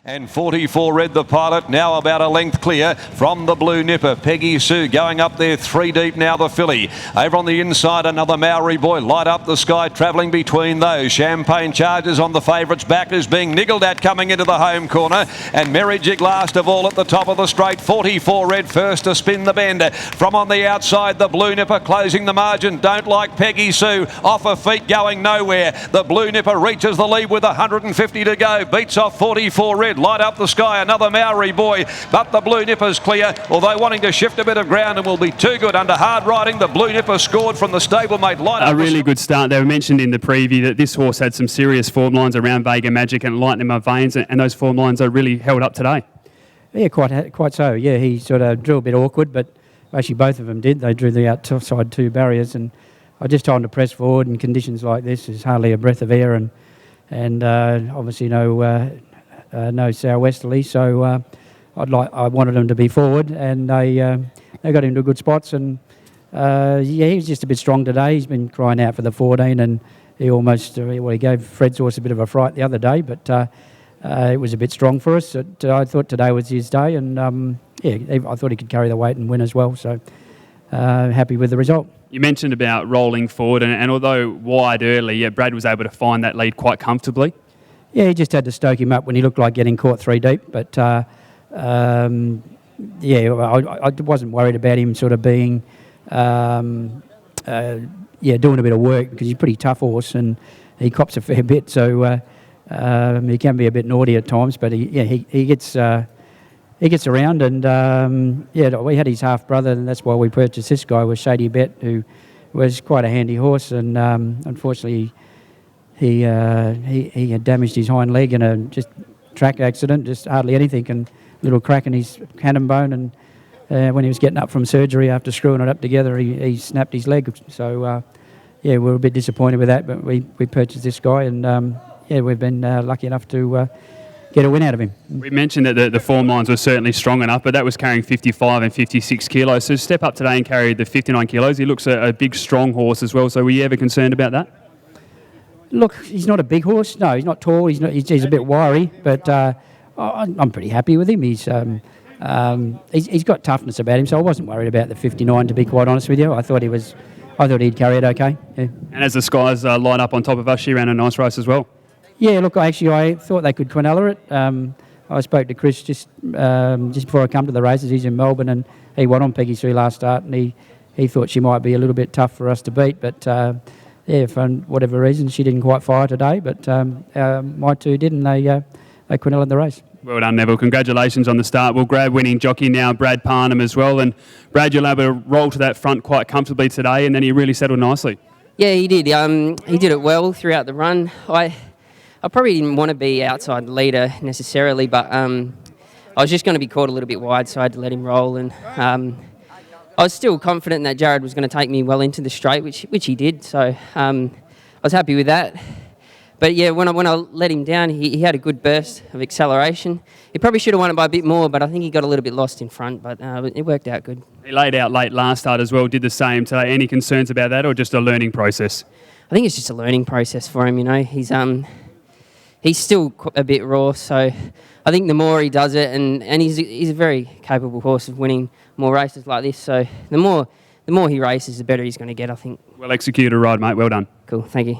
And 44 Red the Pilot, now about a length clear from the Blue Nipper. Peggy Sue going up there 3 deep now, the filly. Over on the inside, another Maori Boy, Light Up the Sky, travelling between those. Champagne Charges on the favourite's back, is being niggled at coming into the home corner. And Merry Jig last of all at the top of the straight. 44 Red first to spin the bend. From on the outside, the Blue Nipper closing the margin. Don't like Peggy Sue, off her feet going nowhere. The Blue Nipper reaches the lead with 150 to go. Beats off 44 Red. Light Up the Sky, another Maori Boy, but the Blue Nipper's clear, although wanting to shift a bit of ground and will be too good under hard riding. The Blue Nipper scored from the stablemate. Light Up. A really good start. They were mentioned in the preview that this horse had some serious form lines around Vega Magic and Lighting in My Veins, and those form lines are really held up today. Yeah, quite so. Yeah, he sort of drew a bit awkward, but actually both of them did. They drew the outside two barriers, and I just told him to press forward. In conditions like this, there's hardly a breath of air, and obviously no southwesterly, so I wanted him to be forward, and they got him to good spots, and yeah, he was just a bit strong today. He's been crying out for the 14, and he almost he gave Fred's horse a bit of a fright the other day, but it was a bit strong for us. I thought today was his day, and yeah, I thought he could carry the weight and win as well, so happy with the result. You mentioned about rolling forward, and although wide early, Brad was able to find that lead quite comfortably. Yeah, he just had to stoke him up when he looked like getting caught 3 deep. But, yeah, I wasn't worried about him sort of being, doing a bit of work, because he's a pretty tough horse and he cops a fair bit. So he can be a bit naughty at times, but he gets around. And, we had his half-brother, and that's why we purchased this guy, was Shady Bet, who was quite a handy horse. And unfortunately, he had damaged his hind leg in a just track accident, just hardly anything, and a little crack in his cannon bone. And when he was getting up from surgery after screwing it up together, he snapped his leg. So, we were a bit disappointed with that, but we purchased this guy, and we've been lucky enough to get a win out of him. We mentioned that the form lines were certainly strong enough, but that was carrying 55 and 56 kilos. So step up today and carry the 59 kilos. He looks a big, strong horse as well. So were you ever concerned about that? Look, he's not a big horse. No, he's not tall. He's a bit wiry, but I'm pretty happy with him. He's got toughness about him, so I wasn't worried about the 59. To be quite honest with you, I thought he'd carry it okay. Yeah. And as the skies line up on top of us, she ran a nice race as well. Yeah, look, I thought they could quinella it. I spoke to Chris just before I come to the races. He's in Melbourne, and he won on Peggy Sue last start, and he thought she might be a little bit tough for us to beat, but. Yeah, for whatever reason, she didn't quite fire today, but my two did, and they quinelled the race. Well done, Neville. Congratulations on the start. We'll grab winning jockey now, Brad Parnham, as well. And Brad, you'll be able to roll to that front quite comfortably today, and then he really settled nicely. Yeah, he did. He did it well throughout the run. I probably didn't want to be outside the leader necessarily, but I was just going to be caught a little bit wide, so I had to let him roll. And I was still confident that Jared was going to take me well into the straight, which he did. So I was happy with that. But yeah, when I let him down, he had a good burst of acceleration. He probably should have won it by a bit more, but I think he got a little bit lost in front. But it worked out good. He laid out late last start as well. Did the same today. Any concerns about that, or just a learning process? I think it's just a learning process for him. You know, he's still a bit raw. So I think the more he does it, and he's a very capable horse of winning more races like this. So the more he races, the better he's going to get, I think. Well executed ride, mate. Well done. Cool. Thank you.